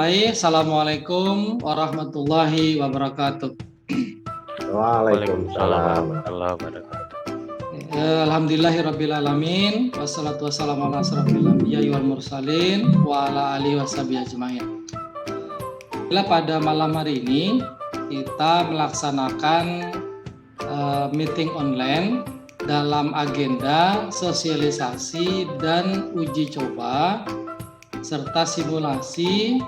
Bismillahirrahmanirrahim. Assalamualaikum warahmatullahi wabarakatuh. Waalaikumsalam. Alhamdulillahirrabbilalamin. Wassalatu wassalamu ala asrofil anbiya'i wal mursalin wa ala alihi washabihi ajmain. Pada malam hari ini kita melaksanakan meeting online dalam agenda sosialisasi dan uji coba serta simulasi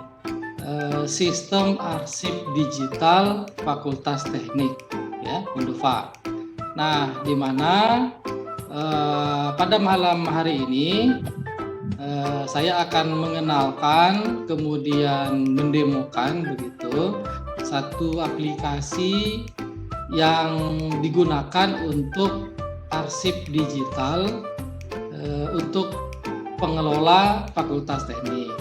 sistem arsip digital Fakultas Teknik, ya, Undufa. Nah, di mana pada malam hari ini saya akan mengenalkan kemudian mendemokan begitu satu aplikasi yang digunakan untuk arsip digital untuk pengelola Fakultas Teknik.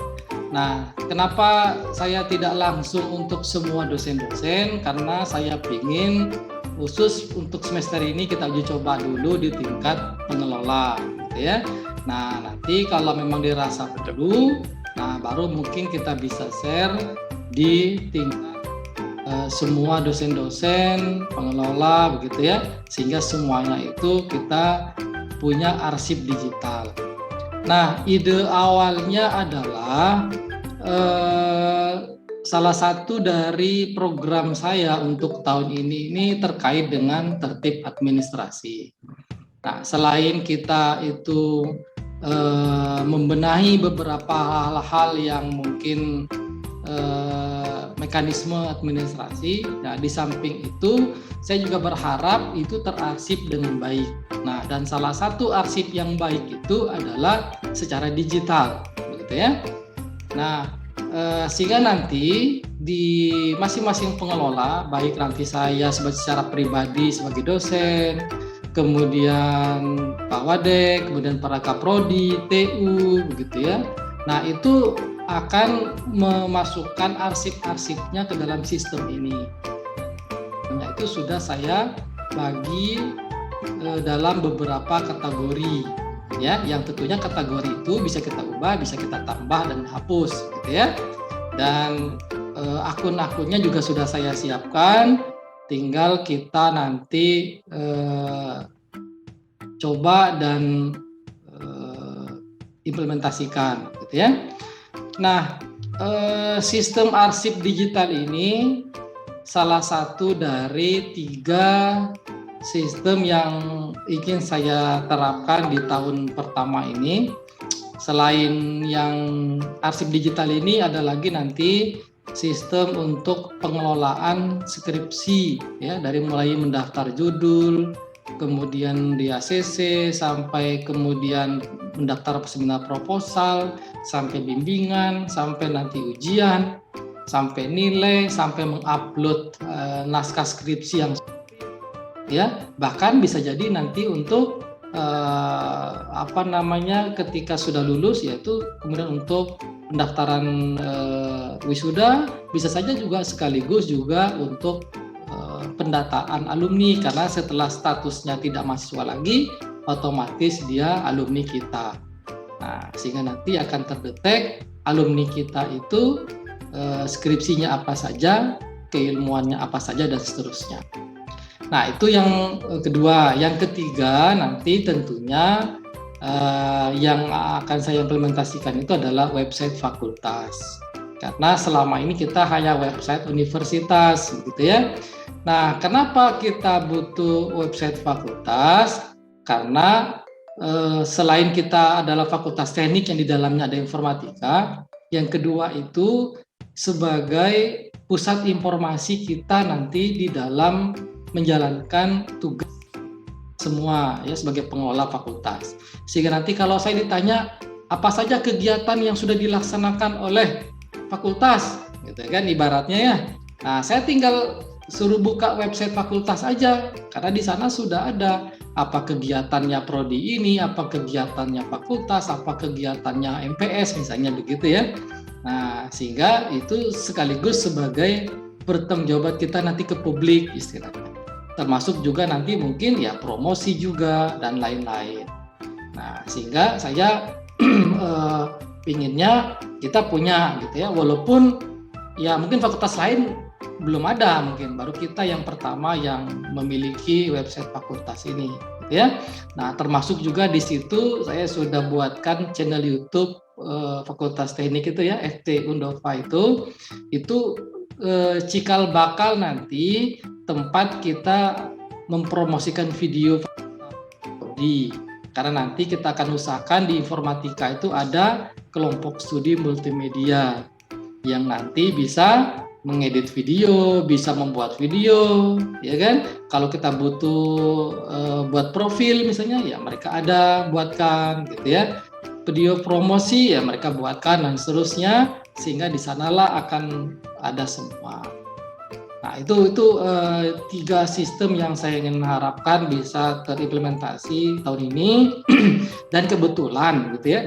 Nah, kenapa saya tidak langsung untuk semua dosen-dosen? Karena saya ingin khusus untuk semester ini kita uji coba dulu di tingkat pengelola, gitu ya. Nah, nanti kalau memang dirasa perlu, nah baru mungkin kita bisa share di tingkat semua dosen-dosen, pengelola, begitu ya. Sehingga semuanya itu kita punya arsip digital. Nah, ide awalnya adalah salah satu dari program saya untuk tahun ini terkait dengan tertib administrasi. Nah, selain kita itu membenahi beberapa hal-hal yang mungkin mekanisme administrasi, nah di samping itu saya juga berharap itu terarsip dengan baik. Nah, dan salah satu arsip yang baik itu adalah secara digital, begitu ya. Nah, sehingga nanti di masing-masing pengelola, baik nanti saya secara pribadi sebagai dosen, kemudian Pak Wadek, kemudian para Kaprodi, TU, begitu ya. Nah, itu akan memasukkan arsip-arsipnya ke dalam sistem ini. Nah, itu sudah saya bagi dalam beberapa kategori, ya, yang tentunya kategori itu bisa kita ubah, bisa kita tambah dan hapus, gitu ya. Dan akun-akunnya juga sudah saya siapkan, tinggal kita nanti coba dan implementasikan, gitu ya. Nah, sistem arsip digital ini salah satu dari 3 sistem yang ingin saya terapkan di tahun pertama ini. Selain yang arsip digital ini, ada lagi nanti sistem untuk pengelolaan skripsi, ya, dari mulai mendaftar judul, kemudian di ACC, sampai kemudian mendaftar seminar proposal, sampai bimbingan, sampai nanti ujian, sampai nilai, sampai mengupload naskah skripsi yang, ya, bahkan bisa jadi nanti untuk ketika sudah lulus, yaitu kemudian untuk pendaftaran wisuda, bisa saja juga sekaligus juga untuk pendataan alumni, karena setelah statusnya tidak mahasiswa lagi, otomatis dia alumni kita. Nah, sehingga nanti akan terdetek alumni kita itu skripsinya apa saja, keilmuannya apa saja, dan seterusnya. Nah, itu yang kedua. Yang ketiga, nanti tentunya yang akan saya implementasikan itu adalah website fakultas. Karena selama ini kita hanya website universitas, gitu ya. Nah, kenapa kita butuh website fakultas? Karena selain kita adalah fakultas teknik yang di dalamnya ada informatika, yang kedua itu sebagai pusat informasi kita nanti di dalam menjalankan tugas semua, ya, sebagai pengelola fakultas. Sehingga nanti kalau saya ditanya apa saja kegiatan yang sudah dilaksanakan oleh fakultas, gitu kan, ibaratnya ya. Nah, saya tinggal suruh buka website fakultas aja, karena di sana sudah ada apa kegiatannya prodi ini, apa kegiatannya fakultas, apa kegiatannya MPS, misalnya begitu ya. Nah, sehingga itu sekaligus sebagai pertanggungjawaban kita nanti ke publik istilahnya. Termasuk juga nanti mungkin ya promosi juga dan lain-lain. Nah, sehingga saya pinginnya kita punya gitu ya, walaupun ya mungkin fakultas lain belum ada, mungkin baru kita yang pertama yang memiliki website fakultas ini gitu ya. Nah, termasuk juga di situ saya sudah buatkan channel YouTube Fakultas Teknik itu ya, FT Undova itu cikal bakal nanti tempat kita mempromosikan video karena nanti kita akan usahakan di informatika itu ada kelompok studi multimedia yang nanti bisa mengedit video, bisa membuat video, ya kan? Kalau kita butuh buat profil misalnya, ya mereka ada buatkan, gitu ya. Video promosi ya mereka buatkan dan seterusnya, sehingga di sanalah akan ada semua. Nah, itu 3 sistem yang saya ingin harapkan bisa terimplementasi tahun ini dan kebetulan gitu ya,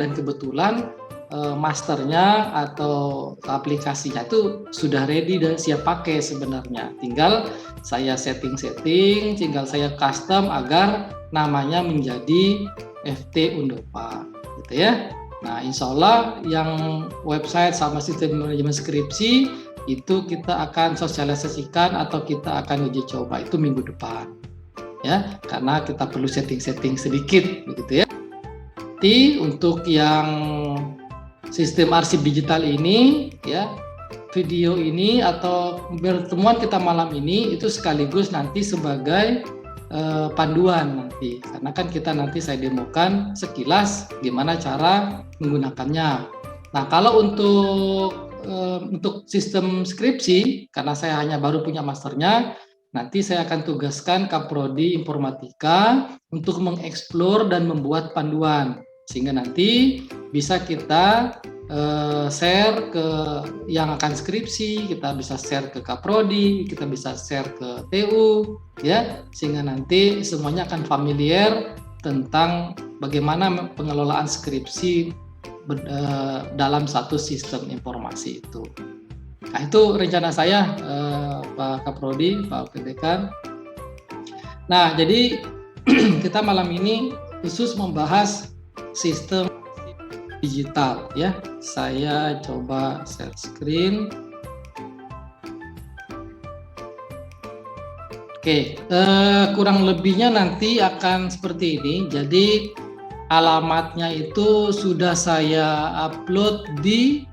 masternya atau aplikasinya itu sudah ready dan siap pakai sebenarnya. Tinggal saya setting, tinggal saya custom agar namanya menjadi FT Undova gitu ya. Nah, insya Allah yang website sama sistem manajemen skripsi itu kita akan sosialisasikan atau kita akan uji coba itu minggu depan ya, karena kita perlu setting sedikit begitu ya. Jadi untuk yang sistem arsip digital ini ya, video ini atau pertemuan kita malam ini itu sekaligus nanti sebagai panduan nanti, karena kan kita nanti saya demokan sekilas gimana cara menggunakannya. Nah, kalau untuk sistem skripsi, karena saya hanya baru punya masternya, nanti saya akan tugaskan Kaprodi Informatika untuk mengeksplor dan membuat panduan, sehingga nanti bisa kita share ke yang akan skripsi, kita bisa share ke Kaprodi, kita bisa share ke TU, ya, sehingga nanti semuanya akan familiar tentang bagaimana pengelolaan skripsi dalam satu sistem informasi itu. Nah, itu rencana saya, Pak Kaprodi, Pak Dekan. Nah, jadi kita malam ini khusus membahas sistem digital ya. Saya coba share screen. Oke, kurang lebihnya nanti akan seperti ini. Jadi alamatnya itu sudah saya upload di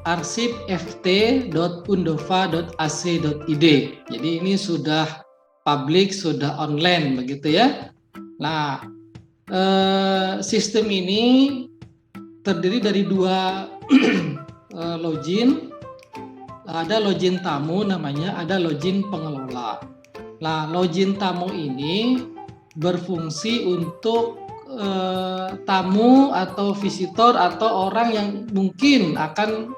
arsip ft.undova.ac.id. Jadi ini sudah publik, sudah online begitu ya. Nah, sistem ini terdiri dari 2 login. Ada login tamu namanya, ada login pengelola. Nah, login tamu ini berfungsi untuk tamu atau visitor atau orang yang mungkin akan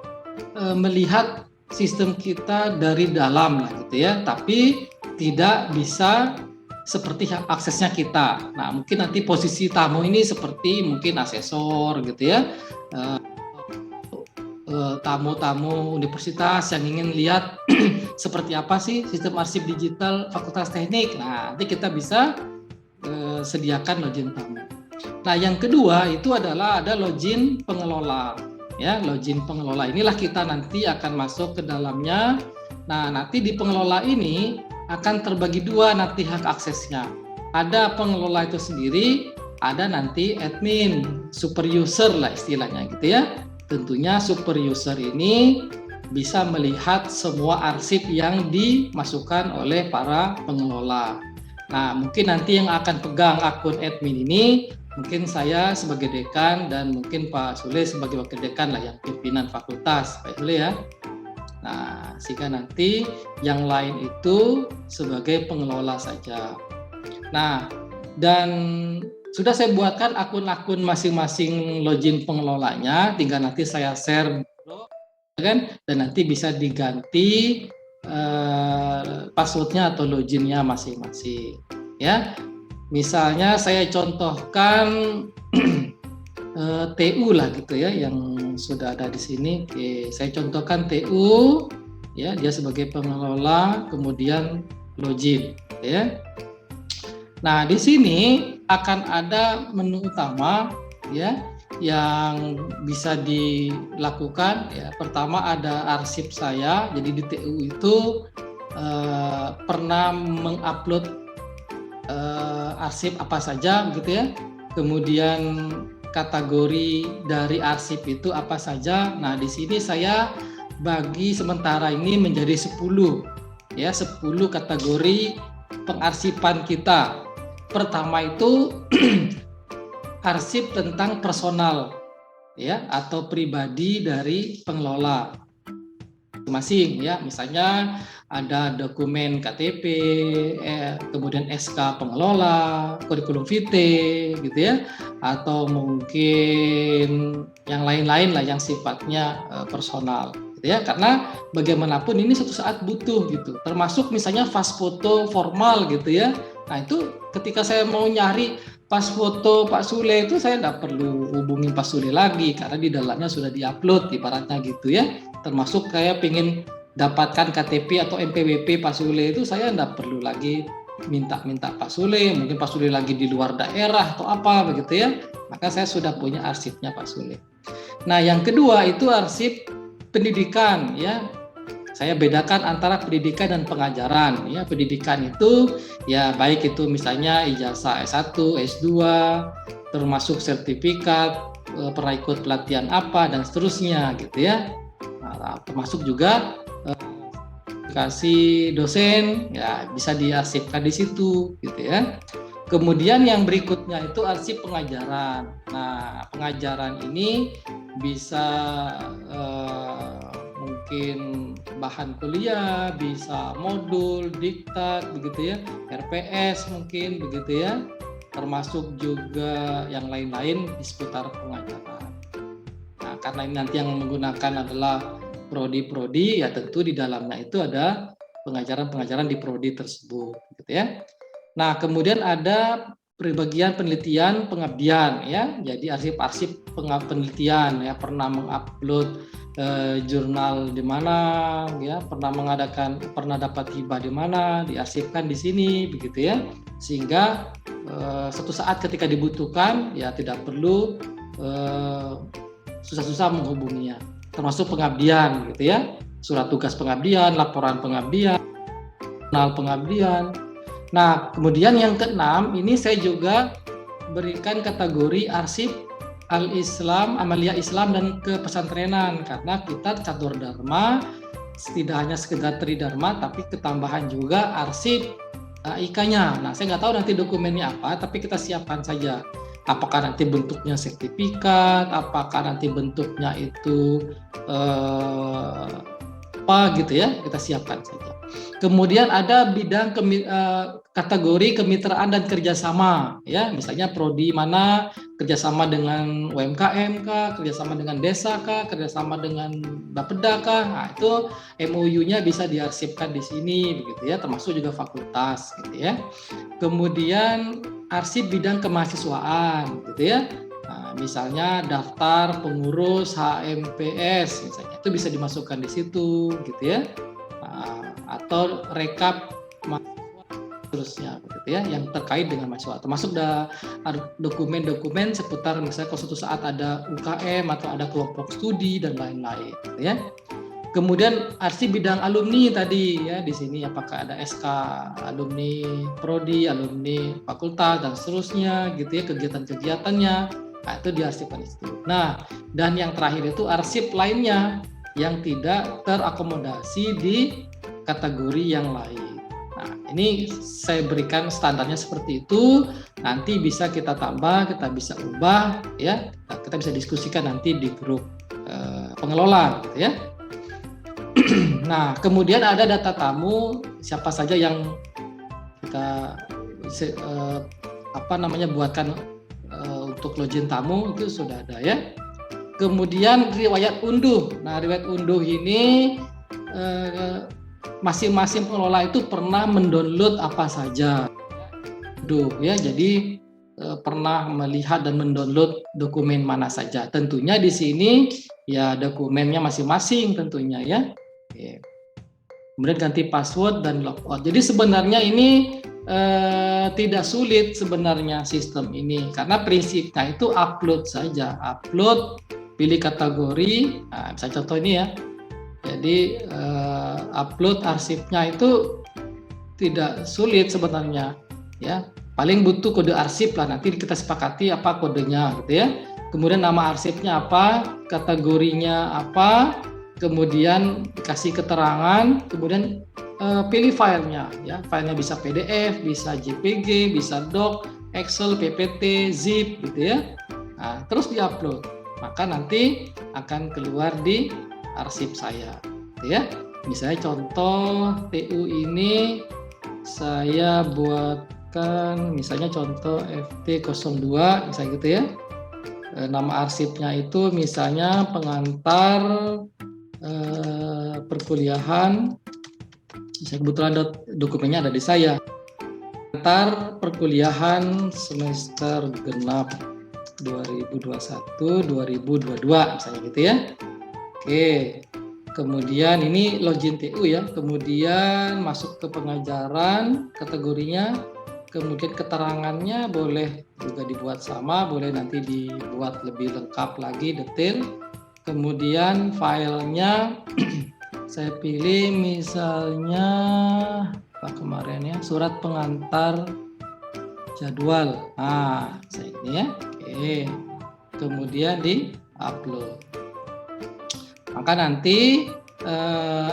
melihat sistem kita dari dalam lah gitu ya, tapi tidak bisa seperti aksesnya kita. Nah, mungkin nanti posisi tamu ini seperti mungkin asesor gitu ya, tamu-tamu universitas yang ingin lihat seperti apa sih sistem arsip digital Fakultas Teknik. Nah, nanti kita bisa sediakan login tamu. Nah, yang kedua itu adalah ada login pengelola. Ya, login pengelola inilah kita nanti akan masuk ke dalamnya. Nah, nanti di pengelola ini akan terbagi 2 nanti hak aksesnya. Ada pengelola itu sendiri, ada nanti admin, super user lah istilahnya gitu ya. Tentunya super user ini bisa melihat semua arsip yang dimasukkan oleh para pengelola. Nah, mungkin nanti yang akan pegang akun admin ini mungkin saya sebagai dekan dan mungkin Pak Sule sebagai wakil dekan lah yang pimpinan fakultas, Pak Sule ya. Nah, sehingga nanti yang lain itu sebagai pengelola saja. Nah, dan sudah saya buatkan akun-akun masing-masing login pengelolanya, tinggal nanti saya share kan, dan nanti bisa diganti passwordnya atau loginnya masing-masing ya. Misalnya saya contohkan TU lah gitu ya, yang sudah ada di sini. Oke, saya contohkan TU ya, dia sebagai pengelola, kemudian login ya. Nah, di sini akan ada menu utama ya. yang bisa dilakukan ya, pertama ada arsip saya. Jadi di TU itu pernah mengupload arsip apa saja gitu ya. Kemudian kategori dari arsip itu apa saja. Nah, di sini saya bagi sementara ini menjadi 10 ya, 10 kategori pengarsipan kita. Pertama itu arsip tentang personal ya, atau pribadi dari pengelola masing-masing ya. Misalnya ada dokumen KTP, kemudian SK pengelola, kurikulum vitae gitu ya, atau mungkin yang lain-lain lah yang sifatnya personal gitu ya. Karena bagaimanapun ini suatu saat butuh gitu. Termasuk misalnya pas foto formal gitu ya. Nah, itu ketika saya mau nyari pas foto Pak Sule itu, saya nggak perlu hubungin Pak Sule lagi karena di dalamnya sudah diupload ibaratnya gitu ya. Termasuk kayak pengen dapatkan KTP atau NPWP Pak Sule itu, saya nggak perlu lagi minta Pak Sule, mungkin Pak Sule lagi di luar daerah atau apa begitu ya, maka saya sudah punya arsipnya Pak Sule. Nah, yang kedua itu arsip pendidikan ya. Saya bedakan antara pendidikan dan pengajaran ya. Pendidikan itu ya baik itu misalnya ijazah S1, S2, termasuk sertifikat, pernah ikut pelatihan apa dan seterusnya gitu ya. Nah, termasuk juga kasih dosen ya, bisa diarsipkan di situ gitu ya. Kemudian yang berikutnya itu arsip pengajaran. Nah, pengajaran ini bisa mungkin bahan kuliah, bisa modul, diktat begitu ya, RPS mungkin begitu ya, termasuk juga yang lain-lain di seputar pengajaran. Nah, karena ini nanti yang menggunakan adalah prodi-prodi, ya tentu di dalamnya itu ada pengajaran-pengajaran di prodi tersebut gitu ya. Nah, kemudian ada bagian penelitian pengabdian ya. Jadi arsip-arsip penelitian ya, pernah mengupload jurnal di mana ya, pernah dapat hibah di mana, diarsipkan di sini begitu ya. Sehingga suatu saat ketika dibutuhkan ya tidak perlu susah-susah menghubunginya. Termasuk pengabdian gitu ya. Surat tugas pengabdian, laporan pengabdian, jurnal pengabdian. Nah, kemudian yang keenam, ini saya juga berikan kategori arsip al-Islam, amalia Islam dan kepesantrenan, karena kita catur dharma tidak hanya sekedar tridharma, tapi ketambahan juga arsip IK-nya. Nah, saya nggak tahu nanti dokumennya apa, tapi kita siapkan saja. Apakah nanti bentuknya sertifikat, apakah nanti bentuknya itu apa gitu ya, kita siapkan saja. Kemudian ada bidang kategori kemitraan dan kerjasama ya, misalnya prodi mana kerjasama dengan UMKM kah, kerjasama dengan desa kah, kerjasama dengan Bapeda kah. Nah, itu MOU-nya bisa diarsipkan di sini begitu ya, termasuk juga fakultas gitu ya. Kemudian arsip bidang kemahasiswaan gitu ya. Nah, misalnya daftar pengurus HMPS misalnya, itu bisa dimasukkan di situ gitu ya. Nah, atau rekap terusnya begitu ya, yang terkait dengan mahasiswa, termasuk dokumen-dokumen seputar misalnya kalau suatu saat ada UKM atau ada kelompok studi dan lain-lain gitu ya. Kemudian arsip bidang alumni tadi ya, di sini apakah ada SK alumni prodi, alumni fakultas dan seterusnya gitu ya, kegiatan-kegiatannya, nah, itu diarsipkan di situ. Nah, dan yang terakhir itu arsip lainnya yang tidak terakomodasi di kategori yang lain. Nah, ini saya berikan standarnya seperti itu. Nanti bisa kita tambah, kita bisa ubah, ya. Kita bisa diskusikan nanti di grup pengelola, gitu ya. Nah, kemudian ada data tamu, siapa saja yang kita buatkan untuk login tamu itu sudah ada ya. Kemudian riwayat unduh. Nah, riwayat unduh ini masing-masing pengelola itu pernah mendownload apa saja. Ya, jadi pernah melihat dan mendownload dokumen mana saja. Tentunya di sini ya dokumennya masing-masing tentunya ya. Oke. Kemudian ganti password dan logout. Jadi sebenarnya ini tidak sulit sebenarnya sistem ini, karena prinsipnya itu upload saja, upload, pilih kategori. Nah, bisa contoh ini ya. Jadi upload arsipnya itu tidak sulit sebenarnya, ya. Paling butuh kode arsip lah, nanti kita sepakati apa kodenya gitu ya. Kemudian nama arsipnya apa, kategorinya apa, kemudian kasih keterangan, kemudian pilih filenya, ya. Filenya bisa PDF, bisa JPG, bisa doc, Excel, PPT, zip gitu ya. Nah, terus diupload, maka nanti akan keluar di arsip saya, gitu ya. Misalnya contoh TU ini saya buatkan, misalnya contoh FT02, misalnya gitu ya. Nama arsipnya itu misalnya pengantar perkuliahan. Kebetulan dokumennya ada di saya. Pengantar perkuliahan semester genap 2021-2022 misalnya gitu ya. Oke. Kemudian ini login TU ya. Kemudian masuk ke pengajaran, kategorinya, kemudian keterangannya boleh juga dibuat sama, boleh nanti dibuat lebih lengkap lagi, detail. Kemudian filenya saya pilih misalnya apa kemarin ya, surat pengantar jadwal. Nah, saya ini ya. Oke. Kemudian di upload. Maka nanti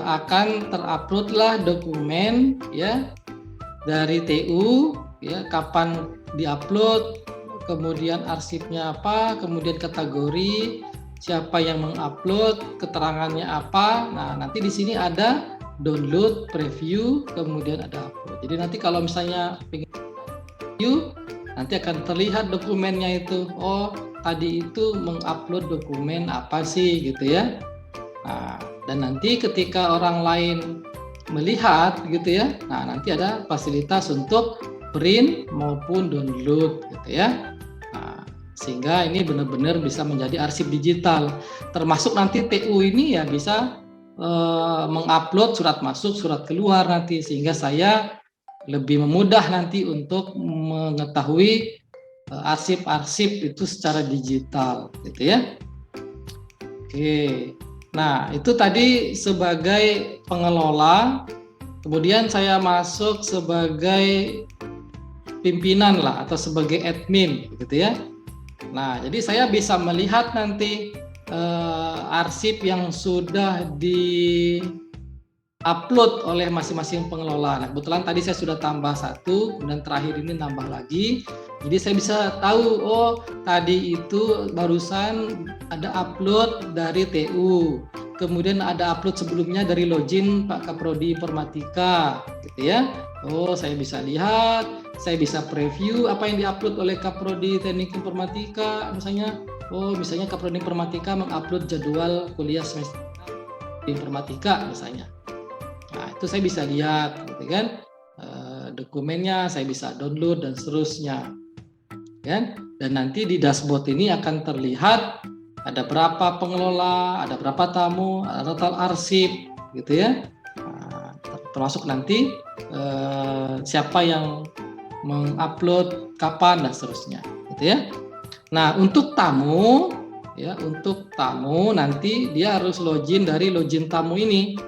akan terupload lah dokumen ya dari TU ya, kapan diupload, kemudian arsipnya apa, kemudian kategori, siapa yang mengupload, keterangannya apa. Nah, nanti di sini ada download, preview, kemudian ada upload. Jadi nanti kalau misalnya pengen preview, nanti akan terlihat dokumennya itu. Oh, tadi itu mengupload dokumen apa sih gitu ya. Nah, dan nanti ketika orang lain melihat gitu ya, nah nanti ada fasilitas untuk print maupun download gitu ya. Nah, sehingga ini benar-benar bisa menjadi arsip digital. Termasuk nanti TU ini ya bisa mengupload surat masuk, surat keluar nanti, sehingga saya lebih memudah nanti untuk mengetahui arsip-arsip itu secara digital gitu ya. Oke. Nah, itu tadi sebagai pengelola. Kemudian saya masuk sebagai pimpinan lah atau sebagai admin gitu ya. Nah, jadi saya bisa melihat nanti arsip yang sudah di-upload oleh masing-masing pengelola. Nah, kebetulan tadi saya sudah tambah satu, kemudian terakhir ini nambah lagi. Jadi saya bisa tahu, oh tadi itu barusan ada upload dari TU. Kemudian ada upload sebelumnya dari login Pak Kaprodi Informatika gitu ya. Oh, saya bisa lihat, saya bisa preview apa yang diupload oleh Kaprodi Teknik Informatika misalnya. Oh, misalnya Kaprodi Informatika mengupload jadwal kuliah semester informatika misalnya. Nah, itu saya bisa lihat gitu kan. Dokumennya saya bisa download dan seterusnya. Kan? Dan nanti di dashboard ini akan terlihat ada berapa pengelola, ada berapa tamu, ada total arsip gitu ya. Nah, termasuk nanti siapa yang mengupload kapan dan seterusnya gitu ya. Nah, untuk tamu nanti dia harus login dari login tamu ini.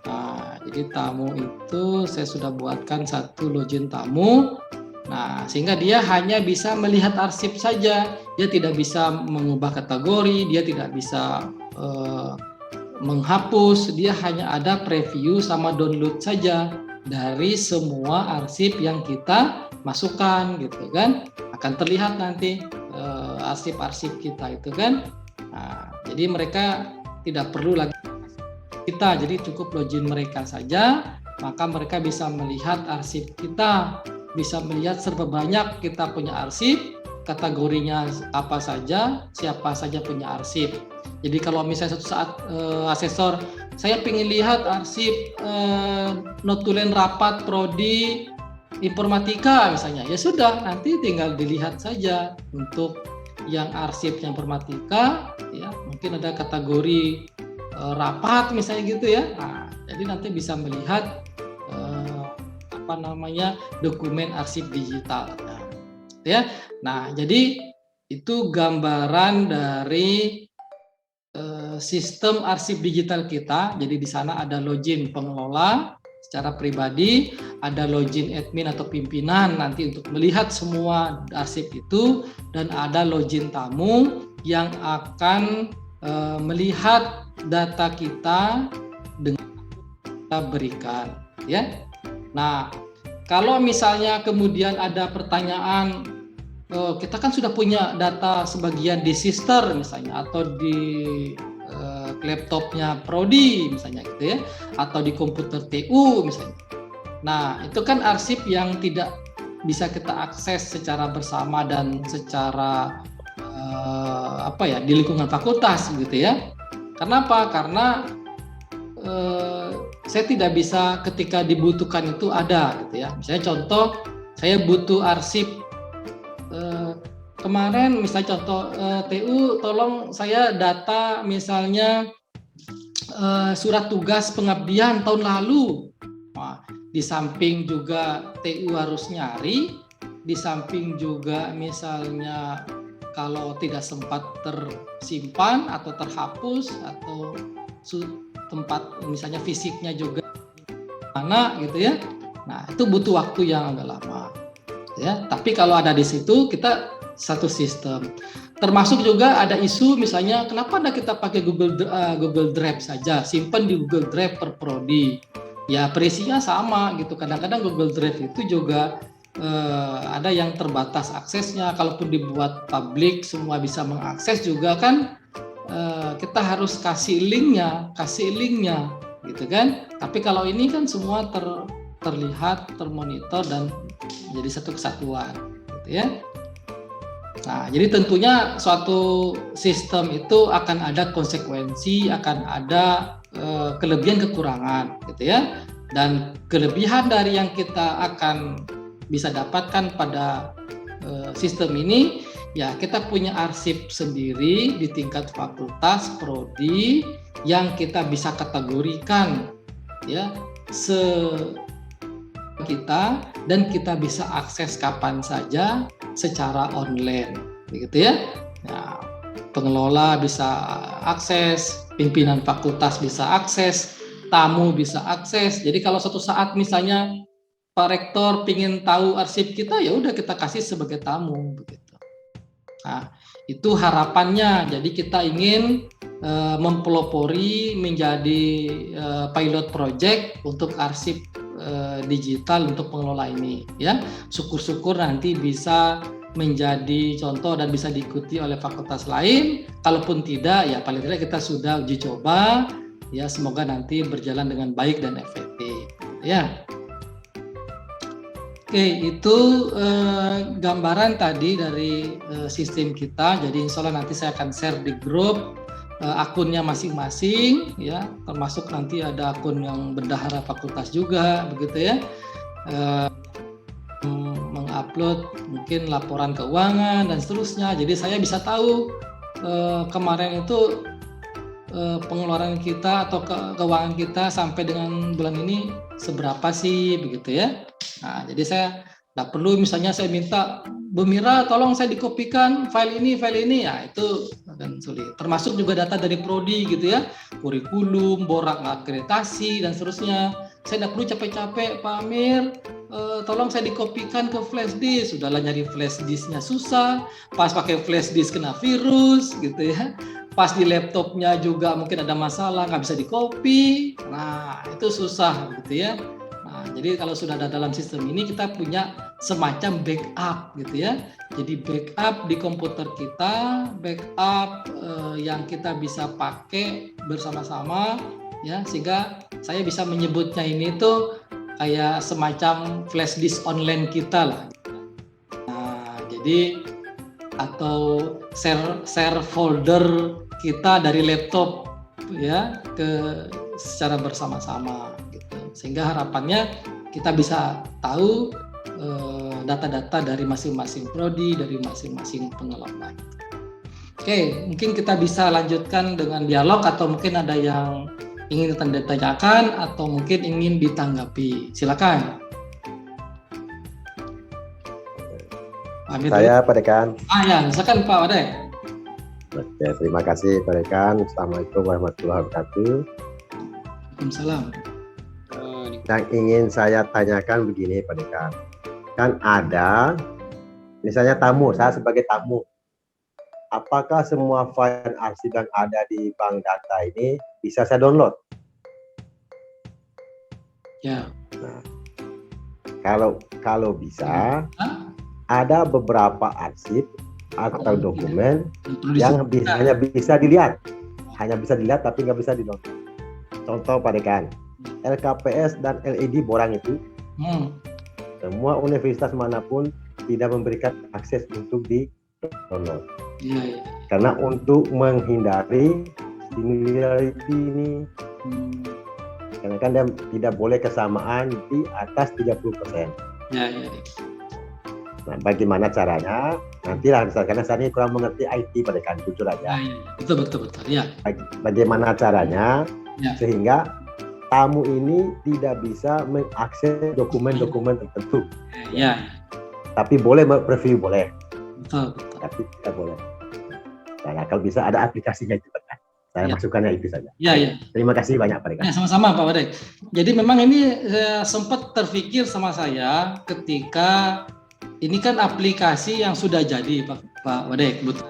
Nah, jadi tamu itu saya sudah buatkan satu login tamu. Nah, sehingga dia hanya bisa melihat arsip saja. Dia tidak bisa mengubah kategori, dia tidak bisa menghapus, dia hanya ada preview sama download saja dari semua arsip yang kita masukkan gitu kan. Akan terlihat nanti arsip-arsip kita itu kan. Nah, jadi mereka tidak perlu lagi kita, jadi cukup login mereka saja, maka mereka bisa melihat arsip kita, bisa melihat serba banyak kita punya arsip, kategorinya apa saja, siapa saja punya arsip. Jadi kalau misalnya suatu saat asesor, saya ingin lihat arsip notulen rapat prodi informatika misalnya, ya sudah, nanti tinggal dilihat saja untuk yang arsip yang informatika, ya mungkin ada kategori rapat misalnya gitu ya. Nah, jadi nanti bisa melihat dokumen arsip digital. Ya. Nah, jadi itu gambaran dari sistem arsip digital kita. Jadi di sana ada login pengelola secara pribadi, ada login admin atau pimpinan nanti untuk melihat semua arsip itu, dan ada login tamu yang akan melihat data kita dengan kita berikan, ya. Nah, kalau misalnya kemudian ada pertanyaan, kita kan sudah punya data sebagian di Sister misalnya, atau di laptopnya Prodi misalnya gitu ya, atau di komputer TU misalnya. Nah, itu kan arsip yang tidak bisa kita akses secara bersama dan secara di lingkungan fakultas gitu ya. Kenapa? Karena saya tidak bisa ketika dibutuhkan itu ada gitu ya. Misalnya contoh, saya butuh arsip kemarin misalnya contoh TU, tolong saya data misalnya surat tugas pengabdian tahun lalu. Nah, di samping juga TU harus nyari, di samping juga misalnya kalau tidak sempat tersimpan atau terhapus atau tempat misalnya fisiknya juga mana gitu ya. Nah, itu butuh waktu yang agak lama. Ya, tapi kalau ada di situ kita satu sistem. Termasuk juga ada isu misalnya kenapa ada kita pakai Google Drive saja, simpan di Google Drive per prodi. Ya perisinya sama gitu. Kadang-kadang Google Drive itu juga ada yang terbatas aksesnya. Kalaupun dibuat publik semua bisa mengakses juga kan, kita harus kasih linknya gitu kan. Tapi kalau ini kan semua terlihat, termonitor dan jadi satu kesatuan gitu ya. Nah, jadi tentunya suatu sistem itu akan ada konsekuensi, akan ada kelebihan kekurangan gitu ya. Dan kelebihan dari yang kita akan bisa dapatkan pada sistem ini, ya kita punya arsip sendiri di tingkat fakultas, prodi yang kita bisa kategorikan ya kita, dan kita bisa akses kapan saja secara online begitu ya. Nah, pengelola bisa akses, pimpinan fakultas bisa akses, tamu bisa akses. Jadi kalau suatu saat misalnya Pak Rektor ingin tahu arsip kita, ya udah kita kasih sebagai tamu begitu. Nah, itu harapannya. Jadi kita ingin mempelopori menjadi pilot project untuk arsip digital untuk pengelola ini ya. Syukur-syukur nanti bisa menjadi contoh dan bisa diikuti oleh fakultas lain. Kalaupun tidak, ya paling tidak kita sudah uji coba ya, semoga nanti berjalan dengan baik dan efektif ya. Oke, itu gambaran tadi dari sistem kita. Jadi insya Allah nanti saya akan share di grup akunnya masing-masing ya, termasuk nanti ada akun yang bendahara fakultas juga begitu ya, mengupload mungkin laporan keuangan dan seterusnya. Jadi saya bisa tahu kemarin itu pengeluaran kita atau keuangan kita sampai dengan bulan ini seberapa sih begitu ya. Nah, jadi saya nggak perlu misalnya saya minta Bu Mira tolong saya dikopikan file ini ya, itu akan sulit. Termasuk juga data dari prodi gitu ya, kurikulum, borak akreditasi dan seterusnya. Saya nggak perlu capek-capek Pak Amir, tolong saya dikopikan ke flash disk. Sudahlah nyari flash disknya susah, pas pakai flash disk kena virus gitu ya. Pas di laptopnya juga mungkin ada masalah, nggak bisa dikopi. Nah, itu susah gitu ya. Nah, jadi kalau sudah ada dalam sistem ini kita punya semacam backup gitu ya. Jadi backup di komputer kita, backup yang kita bisa pakai bersama-sama ya, sehingga saya bisa menyebutnya ini tuh kayak semacam flash disk online kita lah. Nah, jadi atau share folder kita dari laptop ya ke secara bersama-sama gitu. Sehingga harapannya kita bisa tahu data-data dari masing-masing prodi, dari masing-masing pengelola. Oke, mungkin kita bisa lanjutkan dengan dialog atau mungkin ada yang ingin ditanyakan atau mungkin ingin ditanggapi. Silakan. Amir dulu. Saya Pak Dekan. Ya, silakan Pak Wadek. Oke, terima kasih Pak Dekan. Assalamualaikum warahmatullahi wabarakatuh. Waalaikumsalam. Yang ingin saya tanyakan begini Pak Dekan. Kan ada, misalnya tamu, saya sebagai tamu. Apakah semua file arsip yang ada di bank data ini bisa saya download? Ya. Nah, kalau bisa, ada beberapa arsip atau dokumen yang hanya bisa dilihat, tapi nggak bisa di-download. Contoh Pak Dekan, LKPS dan LED borang itu, semua universitas manapun tidak memberikan akses untuk di-download. Ya. Karena untuk menghindari similarity ini, karena kan dia tidak boleh kesamaan di atas 30%. Ya. Nah, bagaimana caranya? Nanti lah, karena saya ini kurang mengerti IT pada kan, jujur aja. Ya. Betul. Ya. Bagaimana caranya sehingga tamu ini tidak bisa mengakses dokumen-dokumen tertentu. Ya. Tapi boleh preview, boleh. Betul. Tapi tidak boleh. Nah, kalau bisa ada aplikasinya itu, kan? Saya masukkannya itu saja. Ya. Terima kasih banyak Pak Dekan. Ya, sama-sama Pak Wadek. Jadi memang ini sempat terpikir sama saya ketika ini kan aplikasi yang sudah jadi Pak Wadek, betul.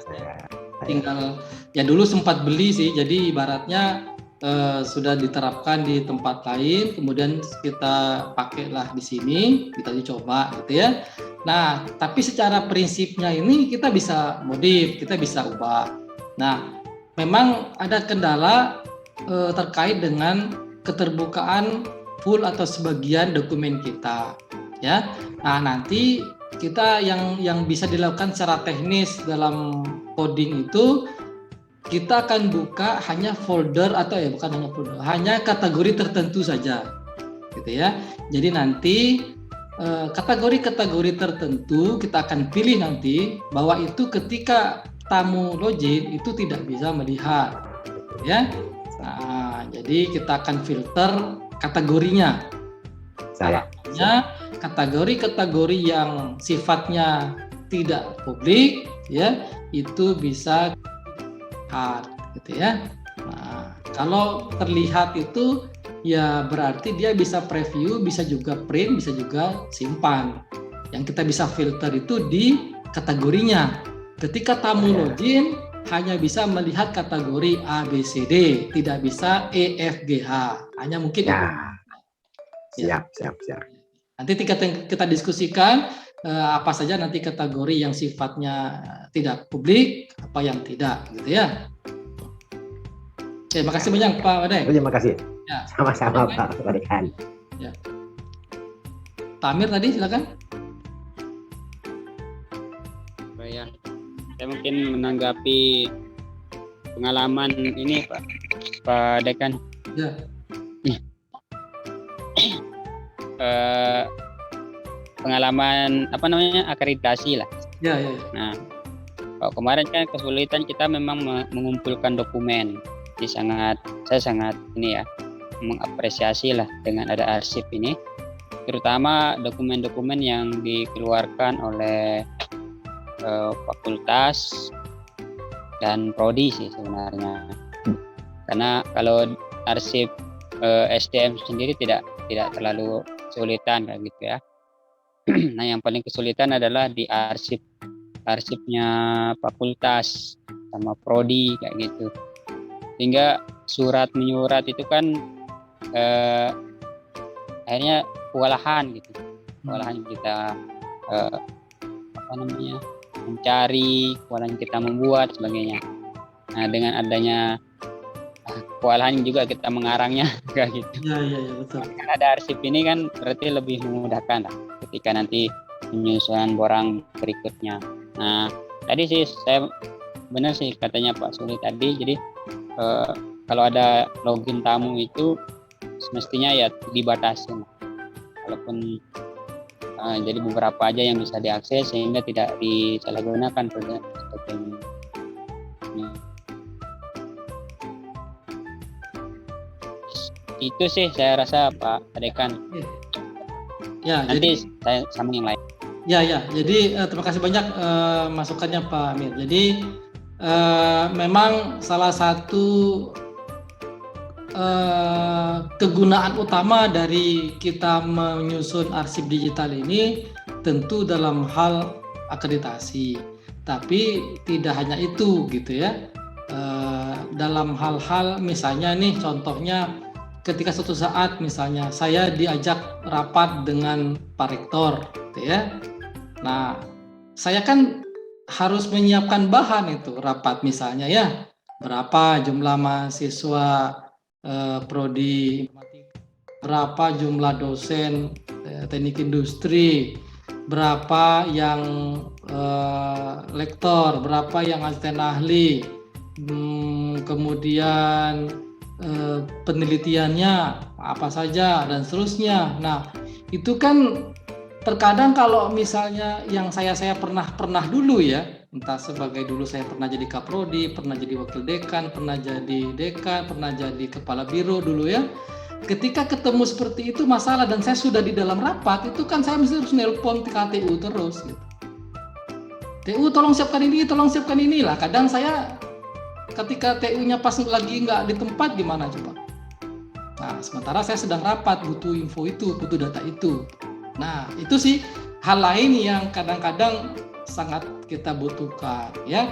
Tinggal ya dulu sempat beli sih, jadi ibaratnya sudah diterapkan di tempat lain, kemudian kita pakailah di sini, kita dicoba gitu ya. Nah, tapi secara prinsipnya ini kita bisa modif, kita bisa ubah. Nah, memang ada kendala terkait dengan keterbukaan full atau sebagian dokumen kita, ya. Nah, nanti kita yang bisa dilakukan secara teknis dalam coding itu, kita akan buka hanya folder atau bukan hanya folder, hanya kategori tertentu saja, gitu ya. Jadi nanti kategori-kategori tertentu kita akan pilih nanti bahwa itu ketika tamu login itu tidak bisa melihat, ya. Nah, jadi kita akan filter kategorinya. Salahnya kategori-kategori yang sifatnya tidak publik, ya, itu bisa hard, gitu ya. Nah, kalau terlihat itu ya berarti dia bisa preview, bisa juga print, bisa juga simpan. Yang kita bisa filter itu di kategorinya. Ketika tamu login hanya bisa melihat kategori A, B, C, D, tidak bisa E, F, G, H. Hanya mungkin Siap. Nanti kita diskusikan apa saja nanti kategori yang sifatnya tidak publik, apa yang tidak, gitu ya. Oke, makasih banyak Pak Wadek. Terima kasih. Ya. Sama-sama Pak Dekan. Ya. Pak Amir tadi silakan. Ya, saya mungkin menanggapi pengalaman ini Pak Dekan. Ya. Pengalaman akreditasi lah. Ya. Nah, kalau kemarin kan kesulitan kita memang mengumpulkan dokumen. Jadi saya sangat mengapresiasi lah dengan ada arsip ini, terutama dokumen-dokumen yang dikeluarkan oleh fakultas dan prodi sih sebenarnya. Karena kalau arsip SDM sendiri tidak terlalu kesulitan kayak gitu ya. Nah, yang paling kesulitan adalah di arsipnya fakultas sama prodi kayak gitu. Sehingga surat menyurat itu kan akhirnya kewalahan gitu. Kewalahan kita mencari, kewalahan kita membuat sebagainya. Nah, dengan adanya kewalahan juga kita mengarangnya kayak gitu. Iya, betul. Kan ada arsip ini kan berarti lebih memudahkan lah ketika nanti penyusunan borang berikutnya. Nah, tadi sih saya benar sih katanya Pak Suli tadi. Jadi kalau ada login tamu itu semestinya ya dibatasin. Walaupun jadi beberapa aja yang bisa diakses sehingga tidak disalahgunakan sebagainya. Itu sih saya rasa Pak Dekan. Ya, nanti saya sambung yang lain. Ya, jadi terima kasih banyak masukannya Pak Amir. Jadi memang salah satu kegunaan utama dari kita menyusun arsip digital ini tentu dalam hal akreditasi, tapi tidak hanya itu gitu ya. Dalam hal-hal misalnya nih contohnya ketika suatu saat misalnya saya diajak rapat dengan Pak Rektor gitu ya. Nah, saya kan harus menyiapkan bahan itu rapat misalnya ya. Berapa jumlah mahasiswa prodi, berapa jumlah dosen teknik industri, berapa yang lektor, berapa yang asisten ahli, kemudian penelitiannya apa saja dan seterusnya. Nah, itu kan terkadang kalau misalnya yang saya pernah dulu ya, entah sebagai dulu saya pernah jadi kaprodi, pernah jadi wakil dekan, pernah jadi dekan, pernah jadi kepala biro dulu ya. Ketika ketemu seperti itu masalah dan saya sudah di dalam rapat, itu kan saya mesti harus nelpon KTU terus gitu. TU tolong siapkan ini lah. Kadang saya ketika TU-nya pas lagi nggak di tempat gimana coba. Nah, sementara saya sedang rapat, butuh info itu, butuh data itu. Nah, itu sih hal lain yang kadang-kadang sangat kita butuhkan ya.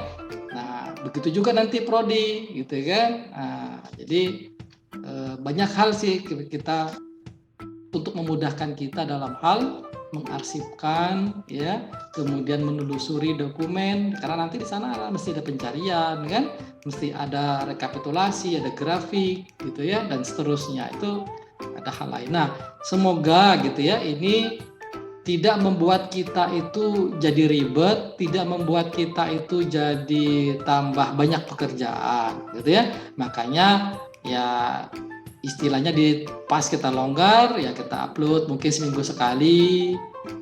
Nah, begitu juga nanti prodi gitu kan. Nah, jadi banyak hal sih kita untuk memudahkan kita dalam hal mengarsipkan ya, kemudian menelusuri dokumen karena nanti di sana mesti ada pencarian kan, mesti ada rekapitulasi, ada grafik gitu ya dan seterusnya, itu ada hal lain. Nah, semoga gitu ya ini tidak membuat kita itu jadi ribet, tidak membuat kita itu jadi tambah banyak pekerjaan gitu ya. Makanya ya istilahnya di pas kita longgar ya kita upload mungkin seminggu sekali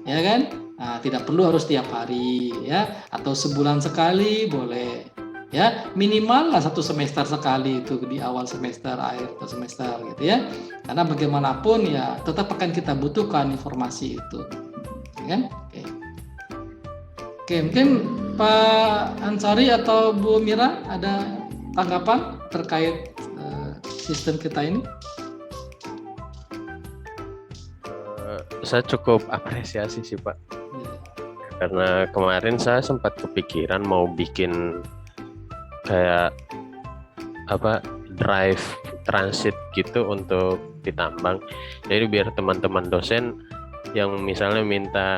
ya kan. Nah, tidak perlu harus tiap hari ya, atau sebulan sekali boleh ya, minimal lah 1 semester sekali itu di awal semester, akhir semester gitu ya, karena bagaimanapun ya tetap akan kita butuhkan informasi itu ya kan. Oke, mungkin Pak Ansari atau Bu Mira ada tanggapan terkait sistem kita ini? Saya cukup apresiasi sih Pak, karena kemarin saya sempat kepikiran mau bikin kayak drive transit gitu untuk ditambang. Jadi biar teman-teman dosen yang misalnya minta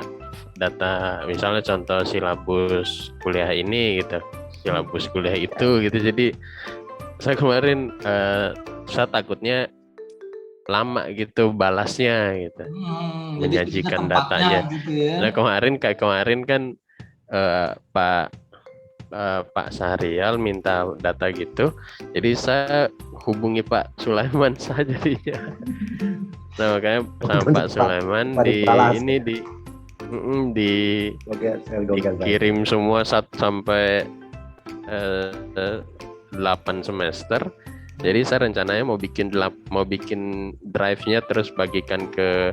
data, misalnya contoh silabus kuliah ini gitu, silabus kuliah itu gitu. Jadi saya kemarin saya takutnya lama gitu balasnya gitu, menyajikan datanya gitu ya. Nah kemarin kan Pak Sahrial minta data gitu, jadi saya hubungi Pak Sulaiman saja jadinya. Nah makanya sama Pak Sulaiman dikirim semua 1 sampai 8 semester. Jadi saya rencananya mau bikin drive-nya terus bagikan ke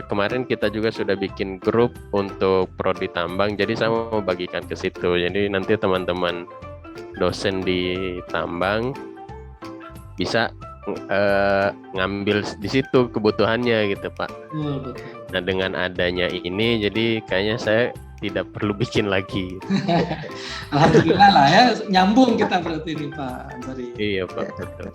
kemarin kita juga sudah bikin grup untuk prodi tambang. Jadi saya mau bagikan ke situ. Jadi nanti teman-teman dosen di tambang bisa ngambil di situ kebutuhannya gitu Pak. Nah dengan adanya ini jadi kayaknya saya tidak perlu bikin lagi. Alhamdulillah lah ya, nyambung kita berarti ini Pak Ansari. Iya Pak, betul.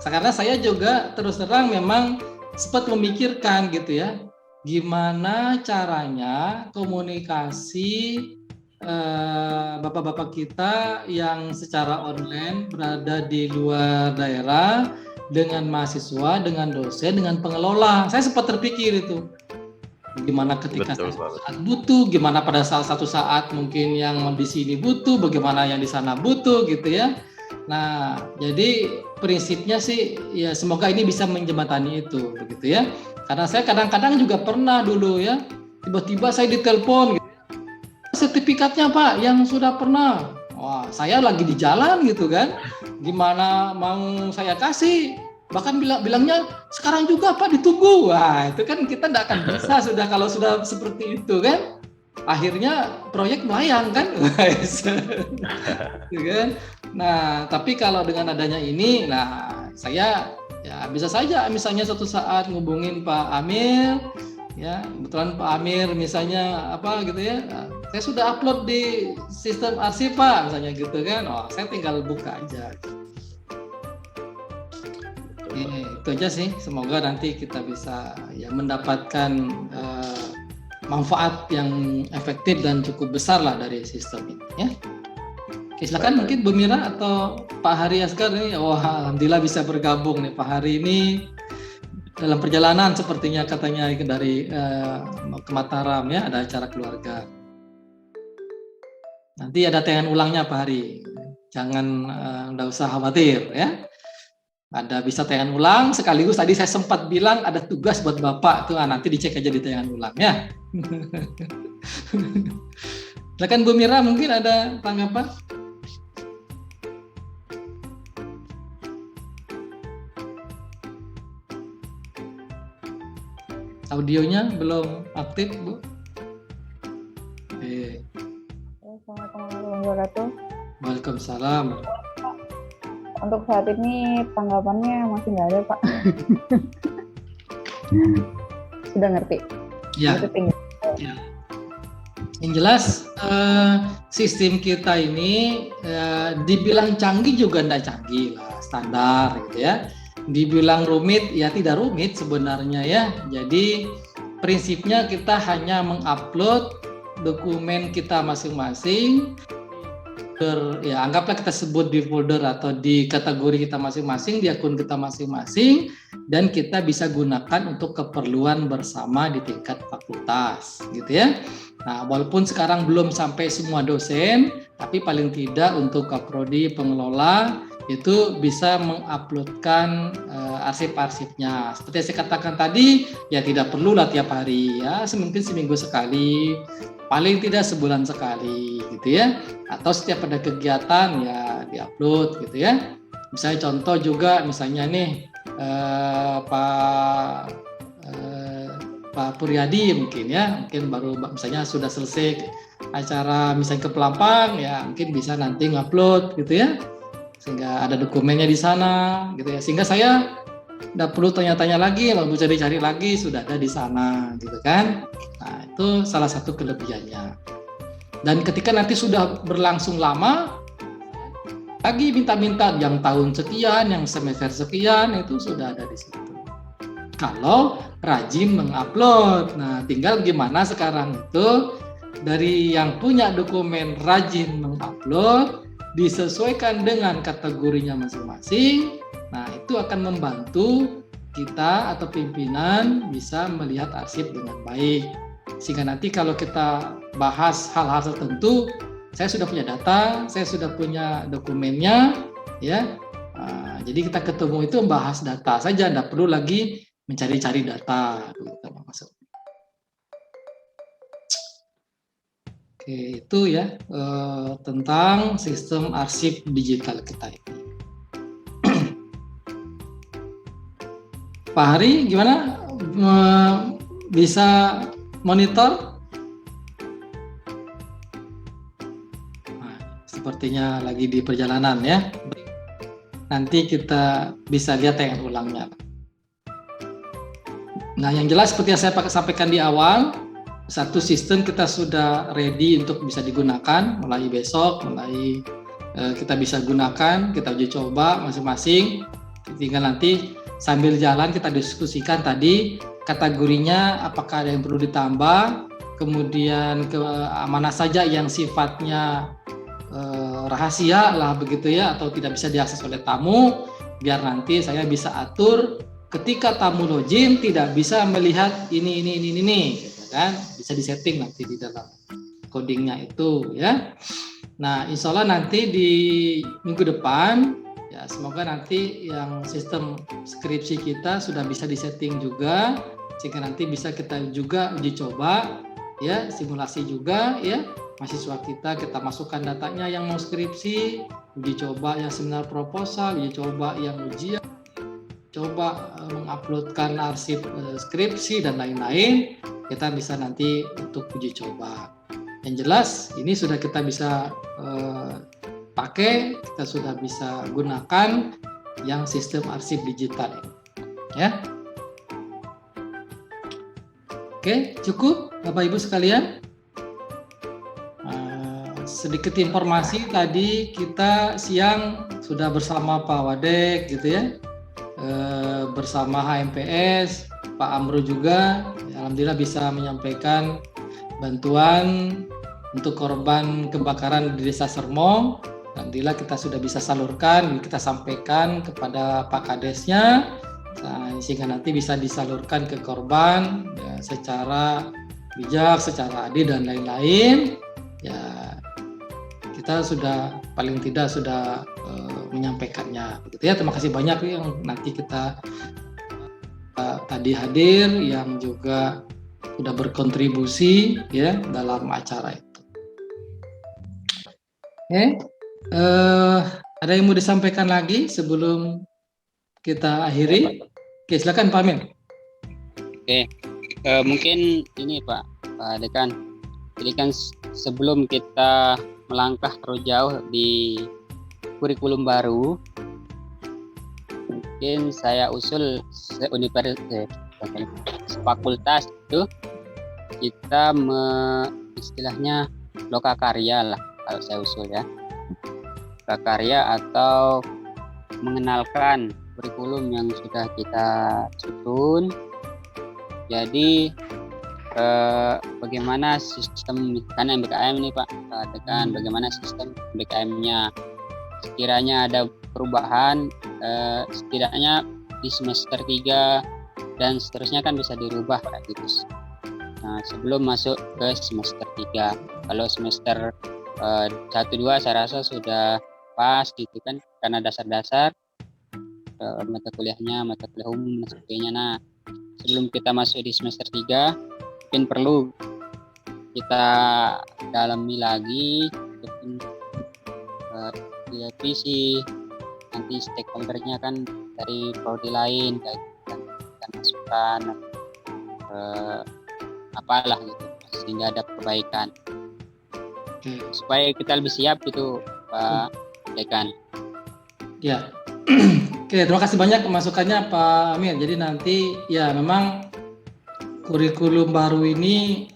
Karena saya juga terus terang memang sempat memikirkan gitu ya, gimana caranya komunikasi bapak-bapak kita yang secara online berada di luar daerah dengan mahasiswa, dengan dosen, dengan pengelola. Saya sempat terpikir itu. Gimana ketika saat butuh, gimana pada satu saat mungkin yang di sini butuh, bagaimana yang di sana butuh gitu ya. Nah, jadi prinsipnya sih ya semoga ini bisa menjembatani itu begitu ya. Karena saya kadang-kadang juga pernah dulu ya, tiba-tiba saya ditelepon gitu. Sertifikatnya Pak yang sudah pernah. Wah, saya lagi di jalan gitu kan. Gimana mau saya kasih? Bahkan bilangnya sekarang juga Pak ditunggu. Wah, itu kan kita tidak akan bisa sudah kalau sudah seperti itu kan. akhirnya proyek melayang kan. Gitu kan. Nah, tapi kalau dengan adanya ini, nah saya ya bisa saja misalnya suatu saat ngubungin Pak Amir, ya kebetulan Pak Amir misalnya apa gitu ya, saya sudah upload di sistem arsip Pak, misalnya gitu kan. Oh, saya tinggal buka aja. Itu aja sih, semoga nanti kita bisa ya mendapatkan manfaat yang efektif dan cukup besar lah dari sistem ini ya. Oke, silakan mungkin Bu Mira atau Pak Hari Asgar nih. Wah, alhamdulillah bisa bergabung nih Pak Hari ini dalam perjalanan sepertinya katanya dari ke Mataram ya, ada acara keluarga. Nanti ada tayangan ulangnya Pak Hari. Jangan enggak usah khawatir ya. Ada bisa tayangan ulang, sekaligus tadi saya sempat bilang ada tugas buat Bapak tuh, nanti dicek aja di tayangan ulang ya. Silakan Bu Mira, mungkin ada tanggapan? Audionya belum aktif, Bu. Assalamualaikum warahmatullahi wabarakatuh. Waalaikumsalam. Untuk saat ini tanggapannya masih nggak ada, Pak. Sudah ngerti? Ya. Ya. Yang jelas sistem kita ini dibilang canggih juga tidak canggih lah, standar gitu ya. Dibilang rumit ya tidak rumit sebenarnya ya. Jadi prinsipnya kita hanya mengupload dokumen kita masing-masing. Ya anggaplah kita sebut di folder atau di kategori kita masing-masing, di akun kita masing-masing, dan kita bisa gunakan untuk keperluan bersama di tingkat fakultas gitu ya. Nah, walaupun sekarang belum sampai semua dosen, tapi paling tidak untuk kaprodi pengelola itu bisa menguploadkan arsip-arsipnya. Seperti yang saya katakan tadi, ya tidak perlulah tiap hari ya, mungkin seminggu sekali, paling tidak sebulan sekali gitu ya, atau setiap ada kegiatan ya diupload gitu ya. Misalnya contoh juga misalnya nih Pak Puryadi mungkin baru misalnya sudah selesai acara misalnya ke Pelampang ya, mungkin bisa nanti ngupload gitu ya, sehingga ada dokumennya di sana gitu ya, sehingga saya nggak perlu tanya-tanya lagi, nggak perlu cari-cari lagi, sudah ada di sana gitu kan. Nah, itu salah satu kelebihannya. Dan ketika nanti sudah berlangsung lama, lagi minta-minta yang tahun sekian, yang semester sekian, itu sudah ada di situ. Kalau rajin mengupload, nah tinggal gimana sekarang itu dari yang punya dokumen rajin mengupload, disesuaikan dengan kategorinya masing-masing. Nah, itu akan membantu kita atau pimpinan bisa melihat arsip dengan baik. Sehingga nanti kalau kita bahas hal-hal tertentu, saya sudah punya data, saya sudah punya dokumennya, ya. Jadi kita ketemu itu membahas data saja, tidak perlu lagi mencari-cari data. Oke, itu ya tentang sistem arsip digital kita ini. Pak Hari, gimana? Bisa monitor? Nah, sepertinya lagi di perjalanan ya. Nanti kita bisa lihat tayangan ulangnya. Nah, yang jelas seperti yang saya sampaikan di awal, satu sistem kita sudah ready untuk bisa digunakan mulai besok, mulai kita bisa gunakan, kita uji coba masing-masing. Tinggal nanti sambil jalan kita diskusikan tadi kategorinya apakah ada yang perlu ditambah, kemudian mana saja yang sifatnya rahasia lah begitu ya, atau tidak bisa diakses oleh tamu, biar nanti saya bisa atur ketika tamu login tidak bisa melihat ini gitu kan, bisa disetting nanti di dalam codingnya itu ya. Nah, insya Allah nanti di minggu depan ya, semoga nanti yang sistem skripsi kita sudah bisa disetting juga, sehingga nanti bisa kita juga uji coba ya, simulasi juga ya, mahasiswa kita masukkan datanya yang mau skripsi, uji coba yang seminar proposal, uji coba yang ujian, coba menguploadkan arsip skripsi dan lain-lain, kita bisa nanti untuk uji coba. Yang jelas ini sudah kita bisa pakai, kita sudah bisa gunakan yang sistem arsip digital ini. Ya. Oke, cukup Bapak Ibu sekalian. Sedikit informasi tadi kita siang sudah bersama Pak Wadek gitu ya, bersama HMPS, Pak Amro juga, alhamdulillah bisa menyampaikan bantuan untuk korban kebakaran di Desa Sermong. Alhamdulillah kita sudah bisa salurkan, kita sampaikan kepada Pak Kadesnya, sehingga nanti bisa disalurkan ke korban ya, secara bijak, secara adil dan lain-lain. Ya, kita sudah paling tidak sudah menyampaikannya begitu ya. Terima kasih banyak yang nanti kita tadi hadir, yang juga sudah berkontribusi ya dalam acara itu. Oke, ada yang mau disampaikan lagi sebelum kita akhiri? Oke, silakan Pak Amin. Oke, mungkin ini Pak Dekan, jadi kan sebelum kita melangkah terlalu jauh di kurikulum baru, mungkin saya usul fakultas itu kita istilahnya lokakarya lah, kalau saya usul ya, lokakarya atau mengenalkan kurikulum yang sudah kita susun. Jadi bagaimana sistem kan MBKM ini Pak Dekan, bagaimana sistem MBKM-nya, sekiranya ada perubahan setidaknya di semester 3 dan seterusnya kan bisa dirubah kayak gitu. Nah, sebelum masuk ke semester 3, kalau semester 1-2 saya rasa sudah pas gitu kan, karena dasar-dasar mata kuliah umum dan sebagainya. Nah, sebelum kita masuk di semester 3 mungkin perlu kita dalami lagi revisi, nanti stakeholdernya kan dari prodi lain kayak dan masukan apalah gitu, sehingga ada perbaikan supaya kita lebih siap gitu Pak Dekan. Ya. Oke, terima kasih banyak masukannya Pak Amir. Jadi nanti ya memang kurikulum baru ini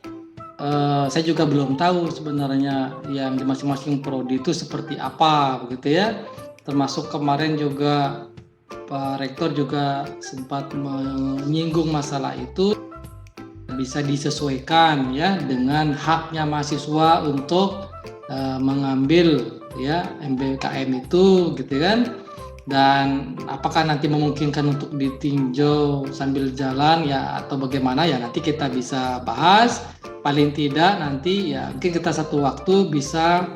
saya juga belum tahu sebenarnya yang di masing-masing prodi itu seperti apa begitu ya. Termasuk kemarin juga Pak Rektor juga sempat menyinggung masalah itu, bisa disesuaikan ya dengan haknya mahasiswa untuk mengambil ya MBKM itu gitu kan. Dan apakah nanti memungkinkan untuk ditinjau sambil jalan ya atau bagaimana ya, nanti kita bisa bahas. Paling tidak nanti ya mungkin kita satu waktu bisa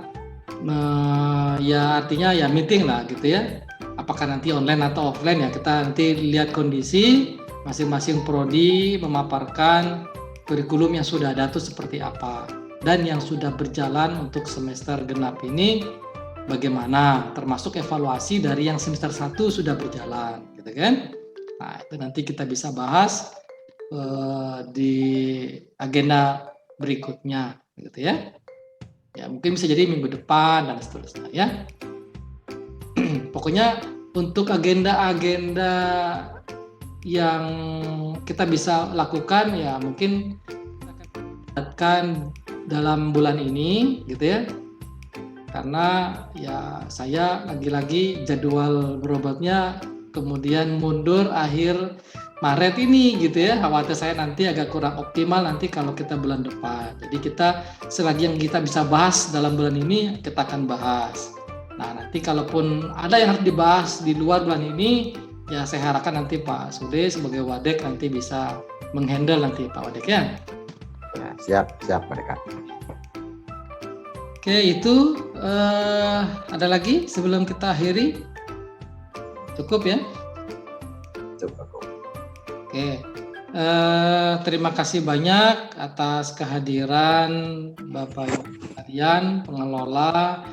ya artinya ya meeting lah gitu ya, apakah nanti online atau offline ya, kita nanti lihat kondisi masing-masing prodi memaparkan kurikulum yang sudah ada itu seperti apa, dan yang sudah berjalan untuk semester genap ini bagaimana, termasuk evaluasi dari yang semester 1 sudah berjalan gitu kan. Nah, itu nanti kita bisa bahas di agenda berikutnya gitu ya. Ya mungkin bisa jadi minggu depan dan seterusnya ya. Pokoknya untuk agenda-agenda yang kita bisa lakukan ya mungkin akan dalam bulan ini gitu ya. Karena ya saya lagi-lagi jadwal berobatnya kemudian mundur akhir Maret ini gitu ya, khawatir saya nanti agak kurang optimal nanti kalau kita bulan depan. Jadi kita selagi yang kita bisa bahas dalam bulan ini kita akan bahas. Nah nanti kalaupun ada yang harus dibahas di luar bulan ini ya saya harapkan nanti Pak Sude sebagai Wadek nanti bisa menghandle nanti Pak Wadek ya. Ya siap Pak Dekan. Oke, itu ada lagi sebelum kita akhiri? Cukup ya? Cukup. Oke, terima kasih banyak atas kehadiran Bapak Ibu sekalian, pengelola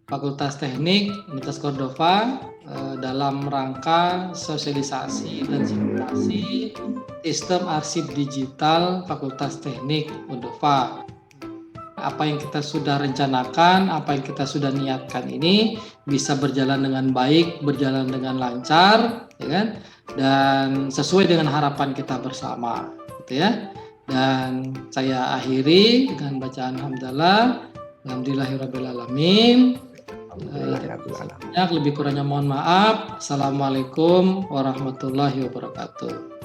Fakultas Teknik Universitas Cordova, dalam rangka sosialisasi dan simulasi sistem arsip digital Fakultas Teknik Undova. Apa yang kita sudah rencanakan, apa yang kita sudah niatkan ini bisa berjalan dengan baik, berjalan dengan lancar, ya kan? Dan sesuai dengan harapan kita bersama, gitu ya. Dan saya akhiri dengan bacaan hamdalah, alhamdulillahirabbil alamin. Lebih kurangnya mohon maaf. Assalamualaikum warahmatullahi wabarakatuh.